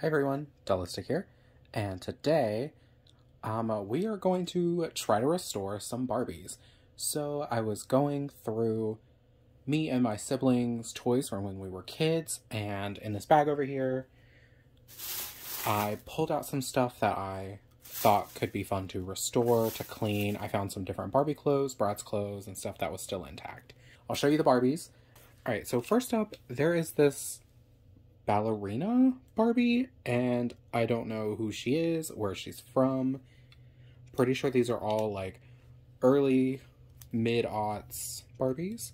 Hi everyone, Delistic here, and today we are going to try to restore some Barbies. So I was going through me and my siblings' toys from when we were kids, and in this bag over here, I pulled out some stuff that I thought could be fun to restore, to clean. I found some different Barbie clothes, Bratz clothes, and stuff that was still intact. I'll show you the Barbies. Alright, so first up, there is this ballerina Barbie, and I don't know who she is, where she's from. Pretty sure these are all like early mid-aughts Barbies.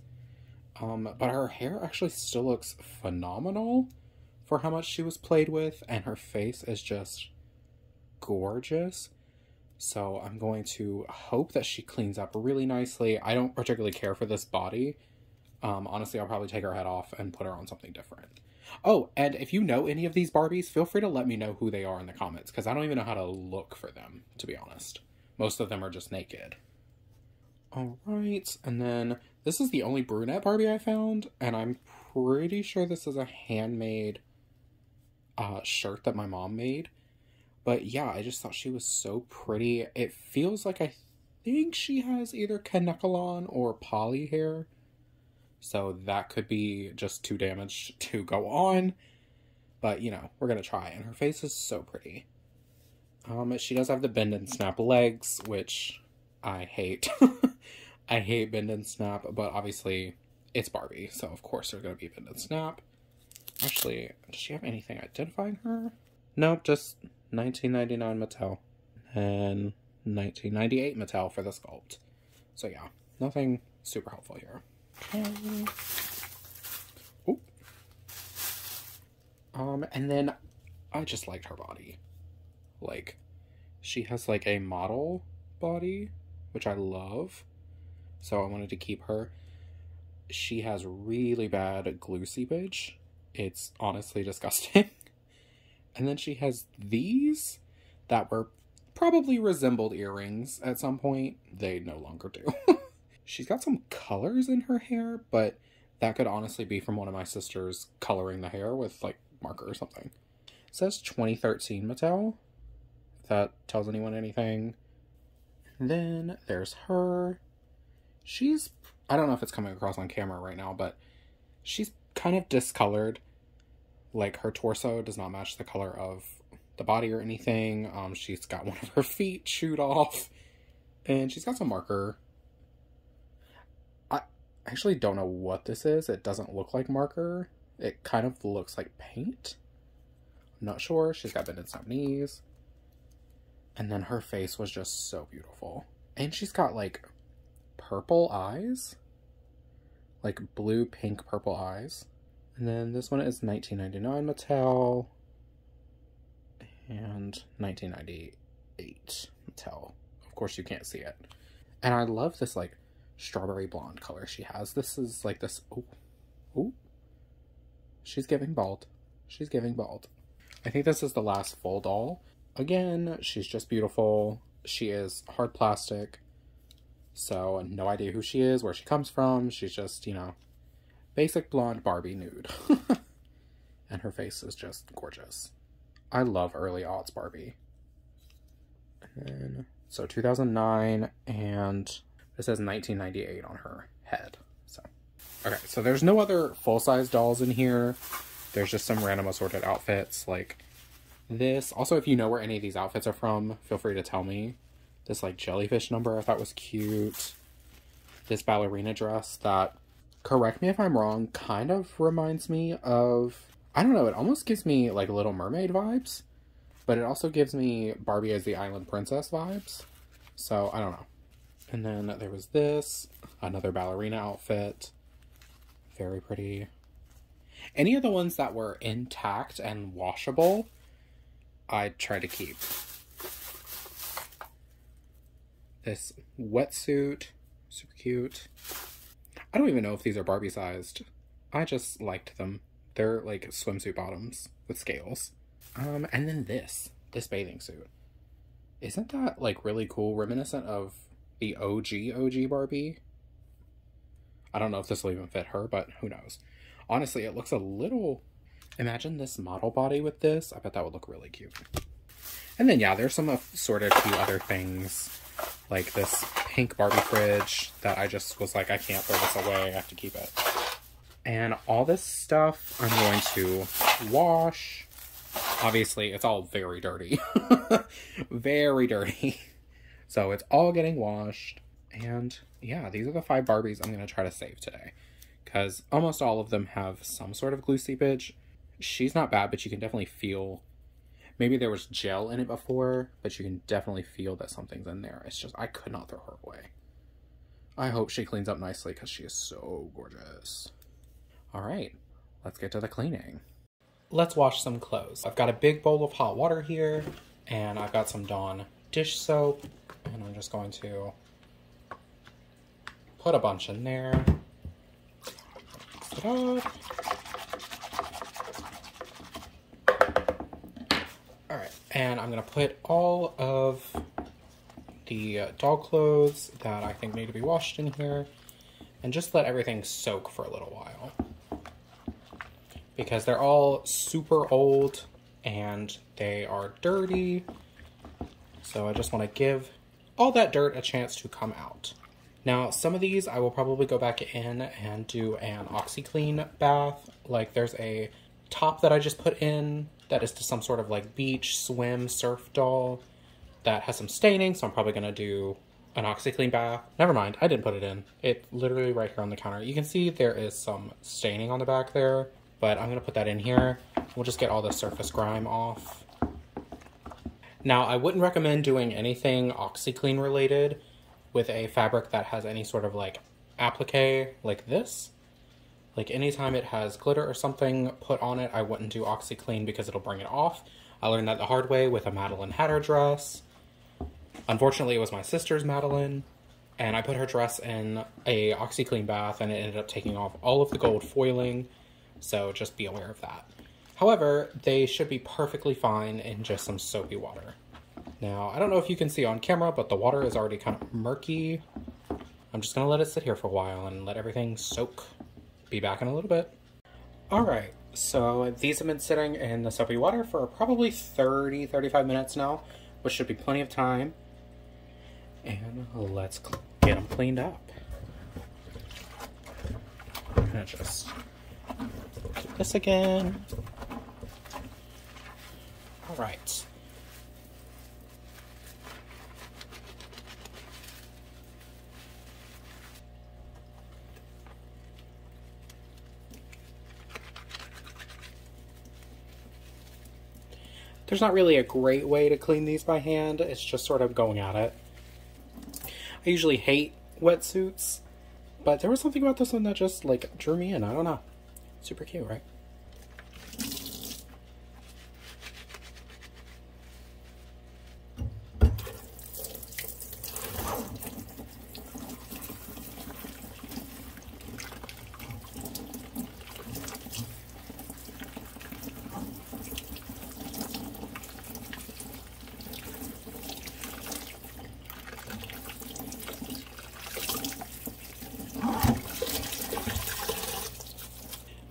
But her hair actually still looks phenomenal for how much she was played with, and her face is just gorgeous. So I'm going to hope that she cleans up really nicely. I don't particularly care for this body. Honestly, I'll probably take her head off and put her on something different. Oh, and if you know any of these Barbies, feel free to let me know who they are in the comments, because I don't even know how to look for them, to be honest. Most of them are just naked. Alright, and then this is the only brunette Barbie I found, and I'm pretty sure this is a handmade shirt that my mom made. But yeah, I just thought she was so pretty. It feels like I think she has either Kanekalon or poly hair. So that could be just too damaged to go on. But, you know, we're going to try. And her face is so pretty. She does have the bend and snap legs, which I hate. I hate bend and snap, but obviously it's Barbie. So, of course, there's going to be bend and snap. Actually, does she have anything identifying her? Nope, just 1999 Mattel. And 1998 Mattel for the sculpt. So, yeah, nothing super helpful here. Oh. And then I just liked her body. Like, she has like a model body, which I love. So I wanted to keep her. She has really bad glue seepage. It's honestly disgusting. And then she has these that were probably resembled earrings at some point. They no longer do. She's got some colors in her hair, but that could honestly be from one of my sisters coloring the hair with, like, marker or something. It says 2013 Mattel, if that tells anyone anything. And then there's her. She's, I don't know if it's coming across on camera right now, but she's kind of discolored. Like, her torso does not match the color of the body or anything. She's got one of her feet chewed off, and she's got some marker. I actually don't know what this is. It doesn't look like marker. It kind of looks like paint. I'm not sure. She's got bend and snap knees. And then her face was just so beautiful. And she's got like purple eyes. Like blue, pink, purple eyes. And then this one is 1999 Mattel. And 1998 Mattel. Of course you can't see it. And I love this like strawberry blonde color she has. This is like this, oh, she's giving bald. She's giving bald. I think this is the last full doll. Again, she's just beautiful. She is hard plastic, so no idea who she is, where she comes from. She's just, you know, basic blonde Barbie nude. And her face is just gorgeous. I love early aughts Barbie. And then, so 2009, and it says 1998 on her head. So, okay, so there's no other full-size dolls in here. There's just some random assorted outfits like this. Also, if you know where any of these outfits are from, feel free to tell me. This like jellyfish number I thought was cute. This ballerina dress that, correct me if I'm wrong, kind of reminds me of, I don't know, it almost gives me like Little Mermaid vibes, but it also gives me Barbie as the Island Princess vibes. So, I don't know. And then there was this, another ballerina outfit. Very pretty. Any of the ones that were intact and washable, I try to keep. This wetsuit, super cute. I don't even know if these are Barbie sized. I just liked them. They're like swimsuit bottoms with scales. And then this bathing suit. Isn't that like really cool? Reminiscent of the OG Barbie. I don't know if this will even fit her, but who knows. Honestly, it looks a little Imagine this model body with this. I bet that would look really cute. And then, yeah, there's some sort of few other things, like this pink Barbie fridge that I just was like, I can't throw this away. I have to keep it. And all this stuff I'm going to wash. Obviously, it's all very dirty. Very dirty. So it's all getting washed. And yeah, these are the 5 Barbies I'm going to try to save today. Because almost all of them have some sort of glue seepage. She's not bad, but you can definitely feel... Maybe there was gel in it before, but you can definitely feel that something's in there. It's just, I could not throw her away. I hope she cleans up nicely because she is so gorgeous. All right, let's get to the cleaning. Let's wash some clothes. I've got a big bowl of hot water here, and I've got some Dawn dish soap, and I'm just going to put a bunch in there. Mix it up. All right, and I'm gonna put all of the dog clothes that I think need to be washed in here, and just let everything soak for a little while. Because they're all super old and they are dirty. So I just want to give all that dirt a chance to come out. Now, some of these I will probably go back in and do an Oxi-clean bath. Like there's a top that I just put in that is to some sort of like beach, swim, surf doll that has some staining. So I'm probably going to do an Oxi-clean bath. Never mind, I didn't put it in. It's literally right here on the counter. You can see there is some staining on the back there. But I'm going to put that in here. We'll just get all the surface grime off. Now, I wouldn't recommend doing anything Oxi-clean related with a fabric that has any sort of like applique like this. Like anytime it has glitter or something put on it, I wouldn't do Oxi-clean because it'll bring it off. I learned that the hard way with a Madeline Hatter dress. Unfortunately, it was my sister's Madeline. And I put her dress in a Oxi-clean bath and it ended up taking off all of the gold foiling. So just be aware of that. However, they should be perfectly fine in just some soapy water. Now, I don't know if you can see on camera, but the water is already kind of murky. I'm just going to let it sit here for a while and let everything soak. Be back in a little bit. Alright, so these have been sitting in the soapy water for probably 30-35 minutes now, which should be plenty of time. And let's get them cleaned up. I'm going to just... this again. All right. There's not really a great way to clean these by hand. It's just sort of going at it. I usually hate wetsuits, but there was something about this one that just like drew me in. I don't know. Super cute, right?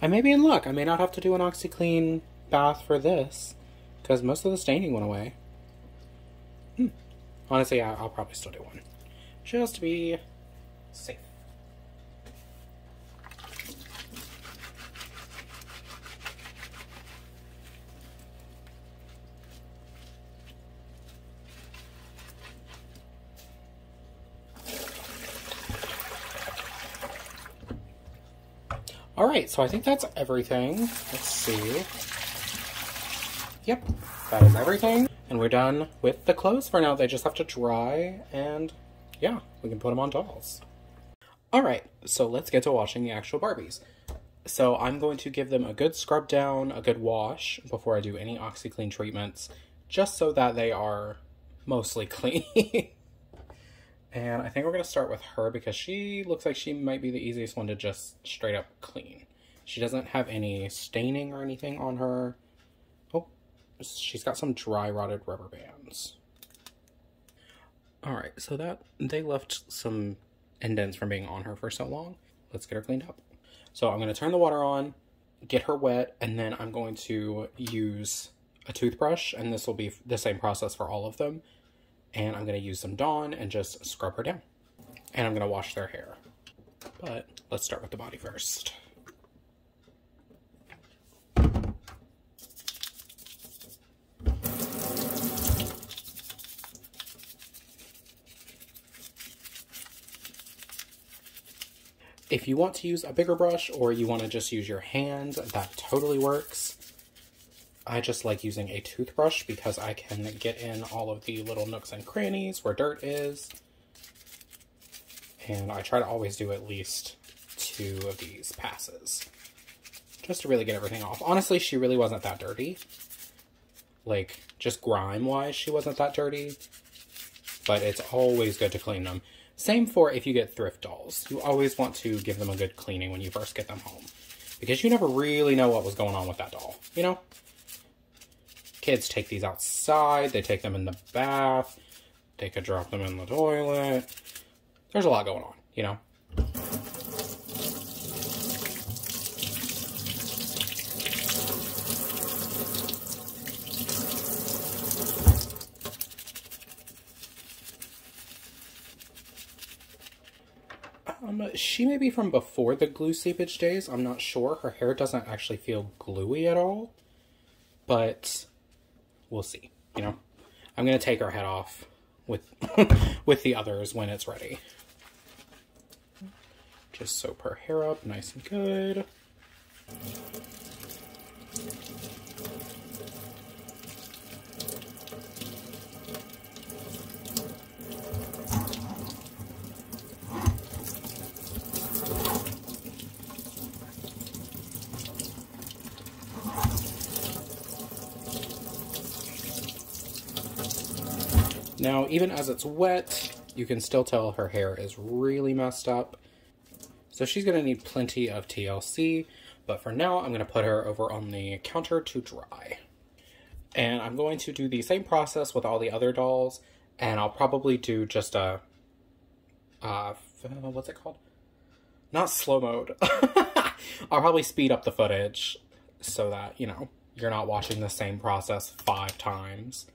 I may be in luck. I may not have to do an Oxi-clean bath for this, because most of the staining went away. Honestly, I'll probably still do one, just to be safe. Alright, so I think that's everything. Let's see. Yep, that is everything. And we're done with the clothes for now. They just have to dry, and yeah, we can put them on dolls. Alright, so let's get to washing the actual Barbies. So I'm going to give them a good scrub down, a good wash, before I do any Oxi-clean treatments, just so that they are mostly clean. And I think we're going to start with her because she looks like she might be the easiest one to just straight up clean. She doesn't have any staining or anything on her. Oh, she's got some dry rotted rubber bands. Alright, so that they left some indents from being on her for so long. Let's get her cleaned up. So I'm going to turn the water on get her wet, and then I'm going to use a toothbrush, and this will be the same process for all of them. And I'm going to use some Dawn and just scrub her down. And I'm going to wash their hair. But let's start with the body first. If you want to use a bigger brush or you want to just use your hands, that totally works. I just like using a toothbrush because I can get in all of the little nooks and crannies where dirt is. And I try to always do at least 2 of these passes, just to really get everything off. Honestly, she really wasn't that dirty. Like, just grime-wise, she wasn't that dirty. But it's always good to clean them. Same for if you get thrift dolls. You always want to give them a good cleaning when you first get them home, because you never really know what was going on with that doll, you know? Kids take these outside, they take them in the bath, they could drop them in the toilet. There's a lot going on, you know? She may be from before the glue seepage days. I'm not sure. Her hair doesn't actually feel gluey at all. But we'll see, you know? I'm going to take her head off with, with the others when it's ready. Just soap her hair up nice and good. Now, even as it's wet, you can still tell her hair is really messed up. So she's going to need plenty of TLC, but for now, I'm going to put her over on the counter to dry. And I'm going to do the same process with all the other dolls, and I'll probably do just a, what's it called? Not slow mode. I'll probably speed up the footage so that, you know, you're not watching the same process 5 times.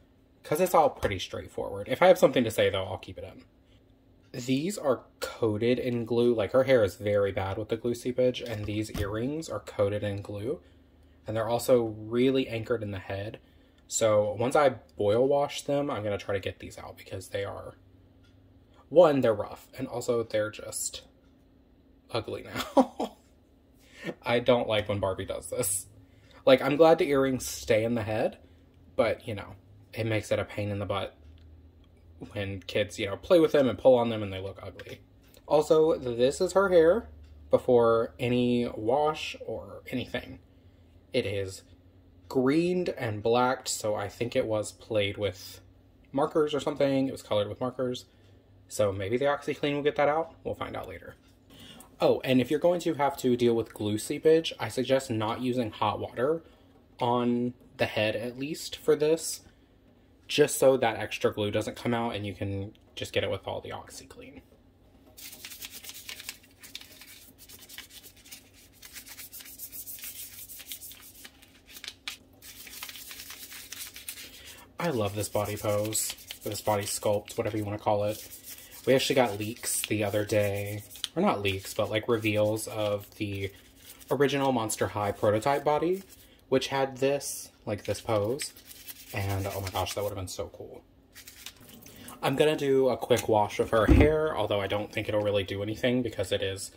Because it's all pretty straightforward. If I have something to say, though, I'll keep it in. These are coated in glue. Like, her hair is very bad with the glue seepage, and these earrings are coated in glue. And they're also really anchored in the head. So once I boil wash them, I'm going to try to get these out because they are... One, they're rough, and also they're just ugly now. I don't like when Barbie does this. Like, I'm glad the earrings stay in the head, but, you know, it makes it a pain in the butt when kids, you know, play with them and pull on them and they look ugly. Also, this is her hair before any wash or anything. It is greened and blacked, so I think it was played with markers or something. It was colored with markers. So maybe the Oxi-clean will get that out. We'll find out later. Oh, and if you're going to have to deal with glue seepage, I suggest not using hot water on the head, at least, for this. Just so that extra glue doesn't come out and you can just get it with all the Oxi-clean. I love this body pose, or this body sculpt, whatever you want to call it. We actually got leaks the other day, or not leaks, but like reveals of the original Monster High prototype body, which had this, like this pose. And oh my gosh, that would have been so cool. I'm going to do a quick wash of her hair, although I don't think it'll really do anything because it is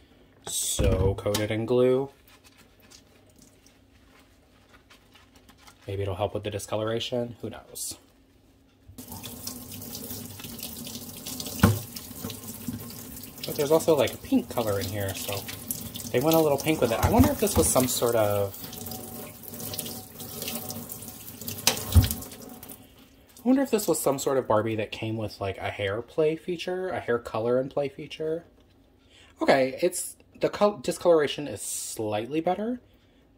so coated in glue. Maybe it'll help with the discoloration. Who knows? But there's also like a pink color in here, so they went a little pink with it. I wonder if this was some sort of... I wonder if this was some sort of Barbie that came with like a hair play feature, a hair color and play feature. Okay, it's the discoloration is slightly better.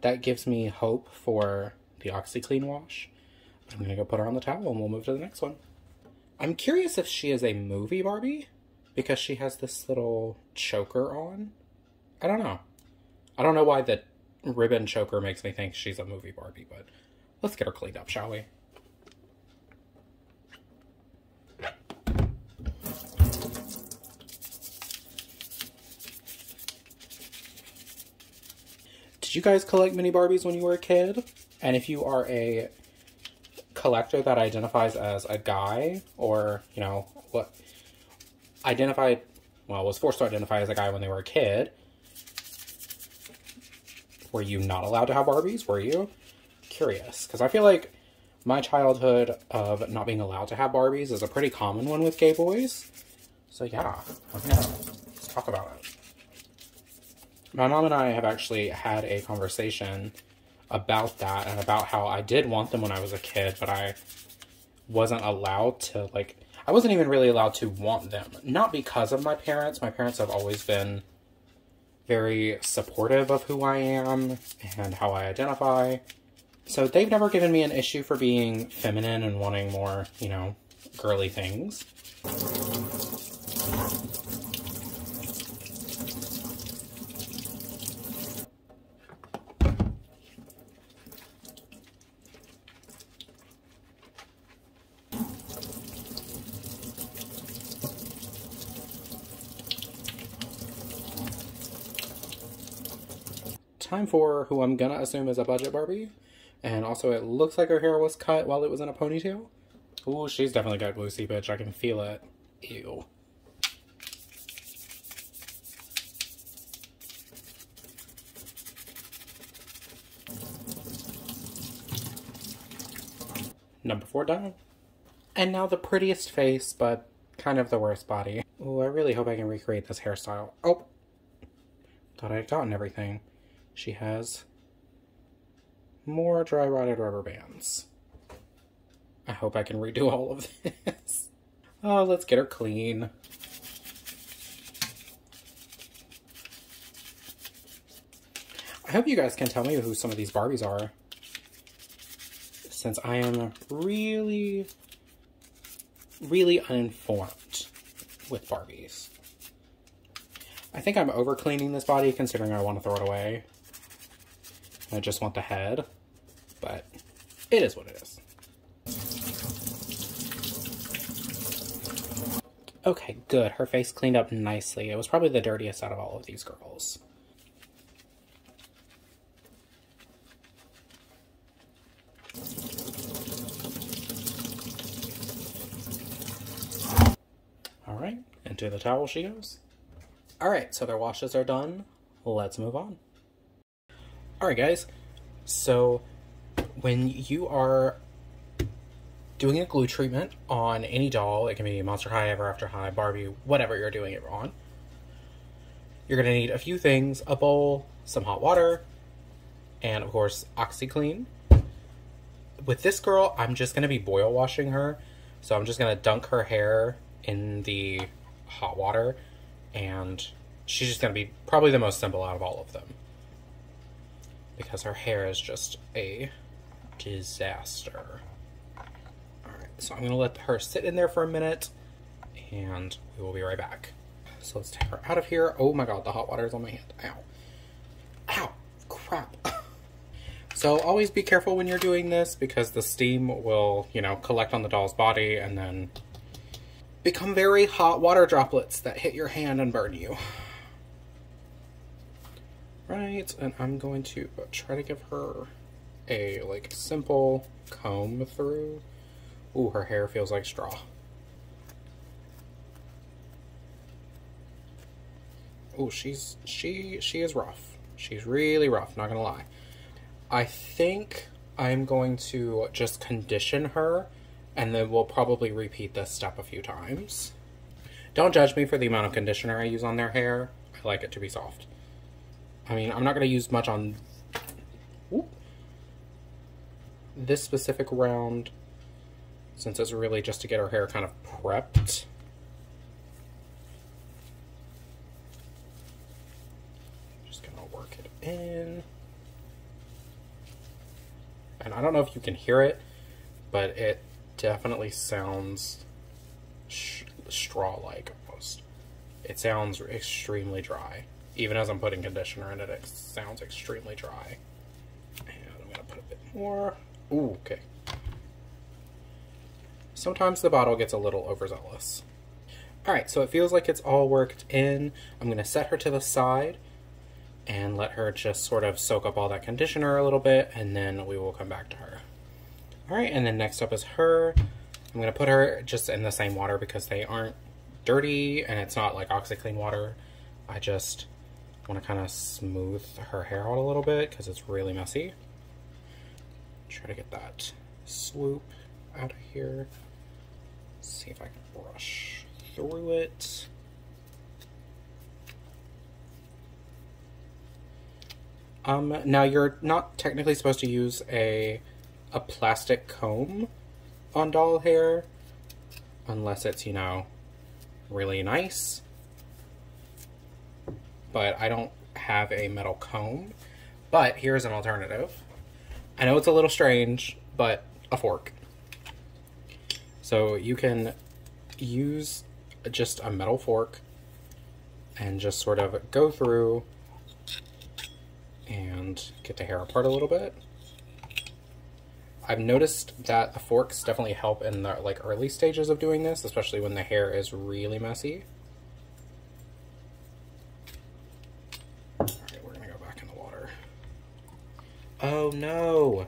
That gives me hope for the Oxi-clean wash. I'm gonna go put her on the towel and we'll move to the next one. I'm curious if she is a movie Barbie because she has this little choker on. I don't know. I don't know why the ribbon choker makes me think she's a movie Barbie, but let's get her cleaned up, shall we? Did you guys collect mini Barbies when you were a kid? And if you are a collector that identifies as a guy, or, you know, was forced to identify as a guy when they were a kid, were you not allowed to have Barbies? Were you? Curious. Because I feel like my childhood of not being allowed to have Barbies is a pretty common one with gay boys. So yeah, let's talk about it. My mom and I have actually had a conversation about that and about how I did want them when I was a kid, but I wasn't allowed to, like, I wasn't even really allowed to want them. Not because of my parents. My parents have always been very supportive of who I am and how I identify. So they've never given me an issue for being feminine and wanting more, you know, girly things. Time for who I'm gonna assume is a budget Barbie. And also it looks like her hair was cut while it was in a ponytail. Ooh, she's definitely got glue seepage. I can feel it. Ew. Number 4 done. And now the prettiest face, but kind of the worst body. Ooh, I really hope I can recreate this hairstyle. Oh! Thought I had gotten everything. She has more dry rotted rubber bands. I hope I can redo all of this. Oh, let's get her clean. I hope you guys can tell me who some of these Barbies are, since I am really, really uninformed with Barbies. I think I'm over cleaning this body considering I want to throw it away. I just want the head, but it is what it is. Okay, good. Her face cleaned up nicely. It was probably the dirtiest out of all of these girls. All right, into the towel she goes. All right, so their washes are done. Let's move on. All right, guys. So when you are doing a glue treatment on any doll, it can be Monster High, Ever After High, Barbie, whatever you're doing it on, you're going to need a few things: a bowl, some hot water, and of course, Oxi-clean. With this girl, I'm just going to be boil washing her. So I'm just going to dunk her hair in the hot water, and she's just going to be probably the most simple out of all of them, because her hair is just a disaster. Alright, so I'm going to let her sit in there for a minute, and we will be right back. So let's take her out of here. Oh my god, the hot water is on my hand. Ow. Ow. Crap. So always be careful when you're doing this, because the steam will, you know, collect on the doll's body and then become very hot water droplets that hit your hand and burn you. Right, and I'm going to try to give her a, like, simple comb through. Ooh, her hair feels like straw. Ooh, she is rough. She's really rough, not gonna lie. I think I'm going to just condition her, and then we'll probably repeat this step a few times. Don't judge me for the amount of conditioner I use on their hair. I like it to be soft. I mean, I'm not going to use much on this specific round, since it's really just to get her hair kind of prepped. Just going to work it in. And I don't know if you can hear it, but it definitely sounds straw-like almost. It sounds extremely dry. Even as I'm putting conditioner in it, it sounds extremely dry. And I'm gonna put a bit more. Ooh, okay. Sometimes the bottle gets a little overzealous. Alright, so it feels like it's all worked in. I'm gonna set her to the side and let her just sort of soak up all that conditioner a little bit, and then we will come back to her. Alright, and then next up is her. I'm gonna put her just in the same water because they aren't dirty and it's not like Oxi-clean water. I just want to kind of smooth her hair out a little bit because it's really messy. Try to get that swoop out of here. See if I can brush through it. Now you're not technically supposed to use a plastic comb on doll hair unless it's, you know, really nice. But I don't have a metal comb. But here's an alternative. I know it's a little strange, but a fork. So you can use just a metal fork and just sort of go through and get the hair apart a little bit. I've noticed that the forks definitely help in the like early stages of doing this, especially when the hair is really messy. Alright, we're gonna go back in the water. Oh no!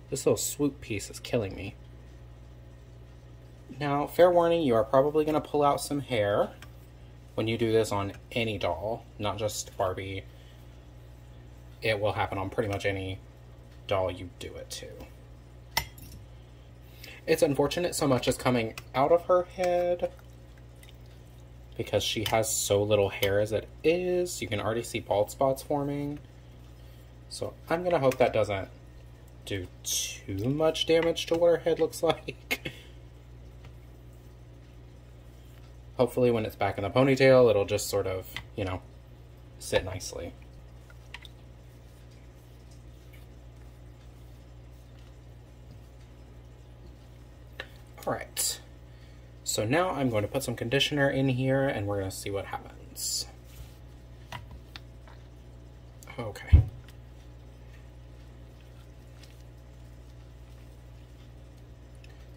This little swoop piece is killing me. Now, fair warning, you are probably gonna pull out some hair when you do this on any doll, not just Barbie. It will happen on pretty much any doll you do it to. It's unfortunate so much is coming out of her head because she has so little hair as it is. You can already see bald spots forming. So I'm gonna hope that doesn't do too much damage to what her head looks like. Hopefully when it's back in the ponytail, it'll just sort of, you know, sit nicely. Alright, so now I'm going to put some conditioner in here and we're going to see what happens. Okay.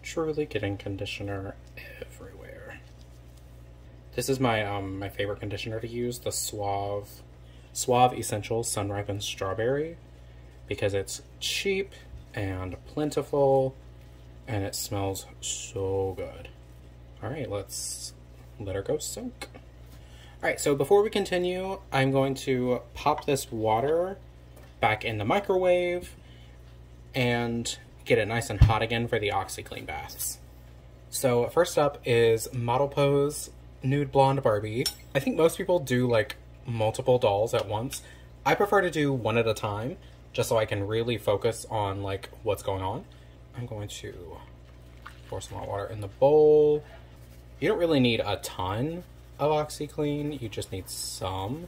Truly getting conditioner everywhere. This is my my favorite conditioner to use, the Suave Essentials Sun Ripened Strawberry, because it's cheap and plentiful. And it smells so good. Alright, let's let her go soak. Alright, so before we continue, I'm going to pop this water back in the microwave and get it nice and hot again for the Oxi-clean baths. So first up is Model Pose Nude Blonde Barbie. I think most people do like multiple dolls at once. I prefer to do one at a time, just so I can really focus on like what's going on. I'm going to pour some hot water in the bowl. You don't really need a ton of Oxi-clean, you just need some.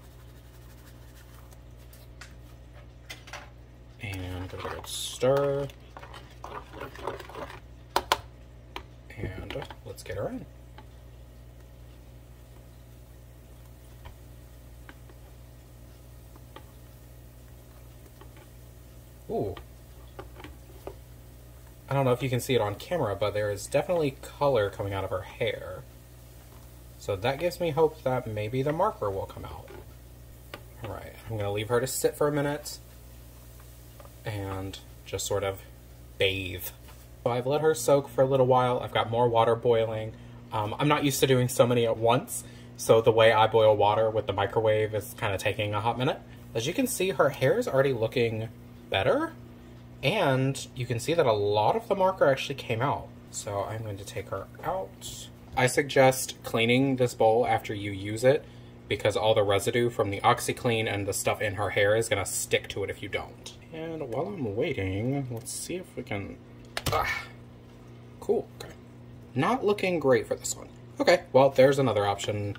And give it a good stir. And let's get her in. Ooh. I don't know if you can see it on camera, but there is definitely color coming out of her hair. So that gives me hope that maybe the marker will come out. Alright, I'm going to leave her to sit for a minute and just sort of bathe. So I've let her soak for a little while. I've got more water boiling. I'm not used to doing so many at once, so the way I boil water with the microwave is kind of taking a hot minute. As you can see, her hair is already looking better. And you can see that a lot of the marker actually came out. So I'm going to take her out. I suggest cleaning this bowl after you use it because all the residue from the Oxi-clean and the stuff in her hair is going to stick to it if you don't. And while I'm waiting, let's see if we can... Cool, okay. Not looking great for this one. Okay, well, there's another option.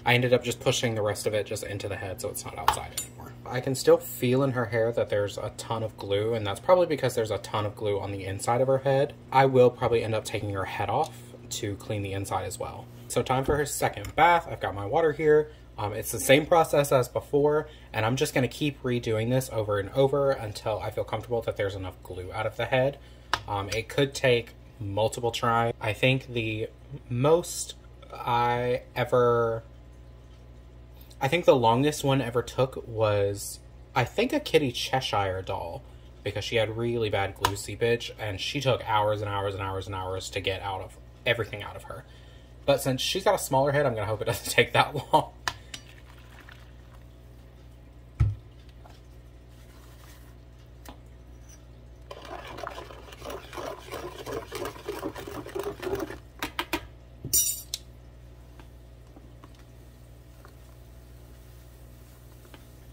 I ended up just pushing the rest of it just into the head so it's not outside anymore. I can still feel in her hair that there's a ton of glue, and that's probably because there's a ton of glue on the inside of her head. I will probably end up taking her head off to clean the inside as well. So time for her second bath. I've got my water here. It's the same process as before, and I'm just going to keep redoing this over and over until I feel comfortable that there's enough glue out of the head. It could take multiple tries. I think the longest one ever took was, I think, a kitty Cheshire doll, because she had really bad glue seepage, and she took hours and hours and hours and hours to get everything out of her. But since she's got a smaller head, I'm going to hope it doesn't take that long.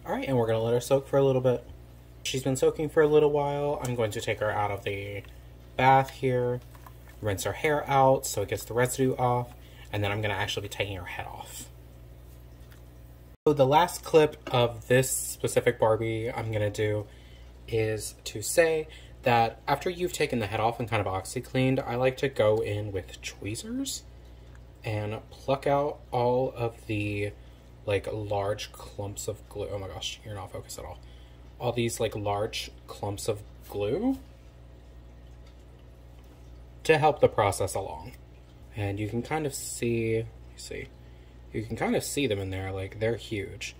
Alright, and we're going to let her soak for a little bit. She's been soaking for a little while. I'm going to take her out of the bath here, rinse her hair out so it gets the residue off, and then I'm going to actually be taking her head off. So the last clip of this specific Barbie I'm going to do is to say that after you've taken the head off and kind of Oxi-cleaned, I like to go in with tweezers and pluck out all of the large clumps of glue. Oh my gosh, you're not focused at all. All these large clumps of glue to help the process along. And you can kind of see, you can kind of see them in there, they're huge.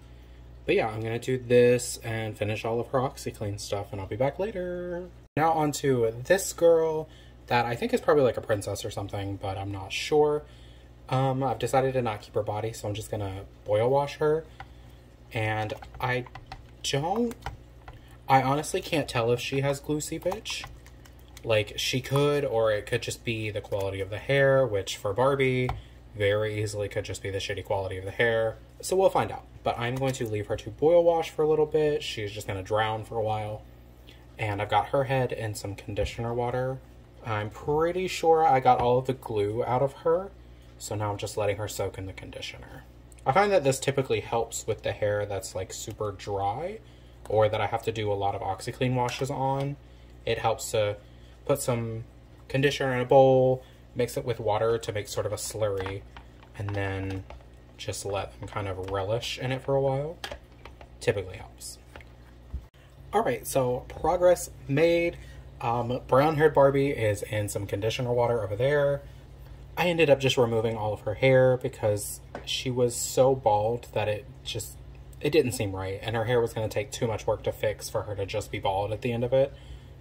But yeah, I'm gonna do this and finish all of her Oxi-clean stuff, and I'll be back later. Now on to this girl that I think is probably like a princess or something, but I'm not sure. I've decided to not keep her body, so I'm just gonna boil wash her. And I honestly can't tell if she has glue seepage. She could, or it could just be the quality of the hair, which for Barbie, very easily could just be the shitty quality of the hair. So we'll find out. But I'm going to leave her to boil wash for a little bit. She's just gonna drown for a while. And I've got her head in some conditioner water. I'm pretty sure I got all of the glue out of her. So now I'm just letting her soak in the conditioner. I find that this typically helps with the hair that's super dry, or that I have to do a lot of Oxi-clean washes on. It helps to put some conditioner in a bowl, mix it with water to make sort of a slurry, and then just let them kind of relish in it for a while. Typically helps. Alright, so progress made. Brown-haired Barbie is in some conditioner water over there. I ended up just removing all of her hair because she was so bald that it didn't seem right, and her hair was going to take too much work to fix for her to just be bald at the end of it.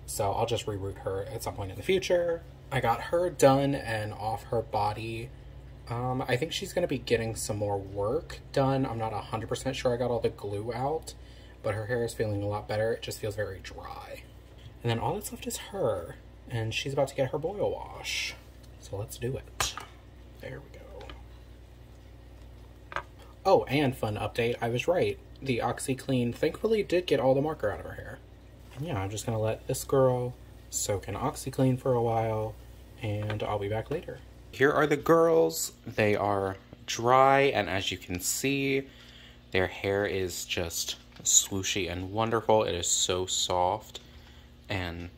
So I'll just reroot her at some point in the future. I got her done and off her body. I think she's going to be getting some more work done. I'm not 100% sure I got all the glue out, but her hair is feeling a lot better. It just feels very dry. And then all that's left is her, and she's about to get her boil wash. So let's do it. There we go. Oh, and fun update, I was right. The Oxi-clean thankfully did get all the marker out of her hair. And yeah, I'm just gonna let this girl soak in Oxi-clean for a while, and I'll be back later. Here are the girls. They are dry, and as you can see, their hair is just swooshy and wonderful. It is so soft. And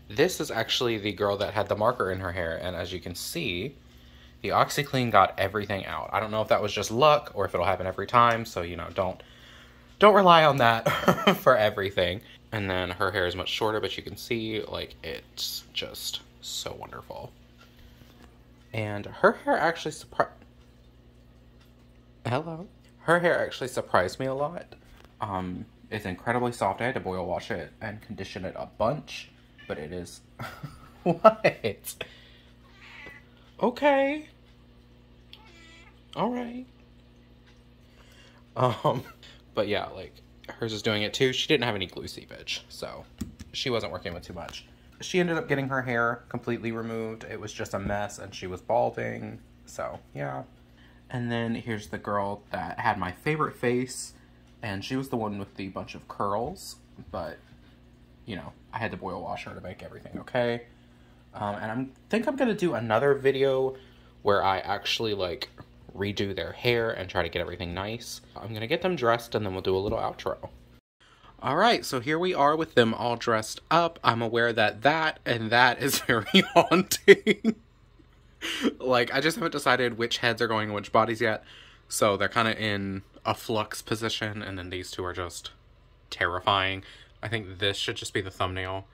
this is actually the girl that had the marker in her hair, and as you can see, the Oxi-clean got everything out. I don't know if that was just luck or if it'll happen every time, so don't rely on that for everything. And then her hair is much shorter, but you can see it's just so wonderful. And her hair actually Her hair actually surprised me a lot. It's incredibly soft. I had to boil wash it and condition it a bunch, but it is what? Okay. All right. But yeah, hers is doing it too. She didn't have any glue seepage, so she wasn't working with too much. She ended up getting her hair completely removed. It was just a mess, and she was balding, so yeah. And then here's the girl that had my favorite face, and she was the one with the bunch of curls, but, I had to boil wash her to make everything okay. And I think I'm gonna do another video where I actually, redo their hair and try to get everything nice. I'm gonna get them dressed, and then we'll do a little outro. Alright, so here we are with them all dressed up. I'm aware that that is very haunting. Like, I just haven't decided which heads are going in which bodies yet. So they're kind of in a flux position, and then these two are just terrifying. I think this should just be the thumbnail.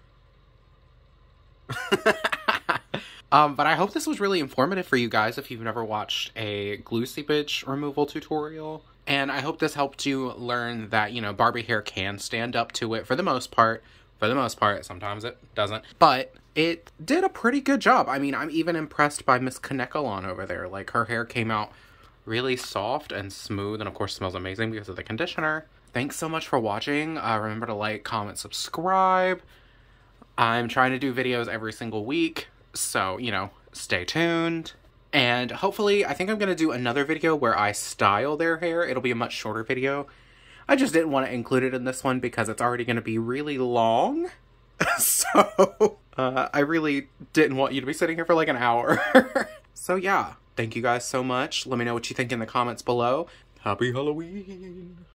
But I hope this was really informative for you guys if you've never watched a glue seepage removal tutorial. And I hope this helped you learn that, you know, Barbie hair can stand up to it for the most part. For the most part, sometimes it doesn't. But it did a pretty good job. I mean, I'm even impressed by Miss Kanekalon over there. Like, her hair came out really soft and smooth, and of course smells amazing because of the conditioner. Thanks so much for watching. Remember to like, comment, subscribe. I'm trying to do videos every single week, so, you know, stay tuned. And hopefully, I think I'm going to do another video where I style their hair. It'll be a much shorter video. I just didn't want to include it in this one because it's already going to be really long. So, I really didn't want you to be sitting here for like an hour. So yeah, thank you guys so much. Let me know what you think in the comments below. Happy Halloween!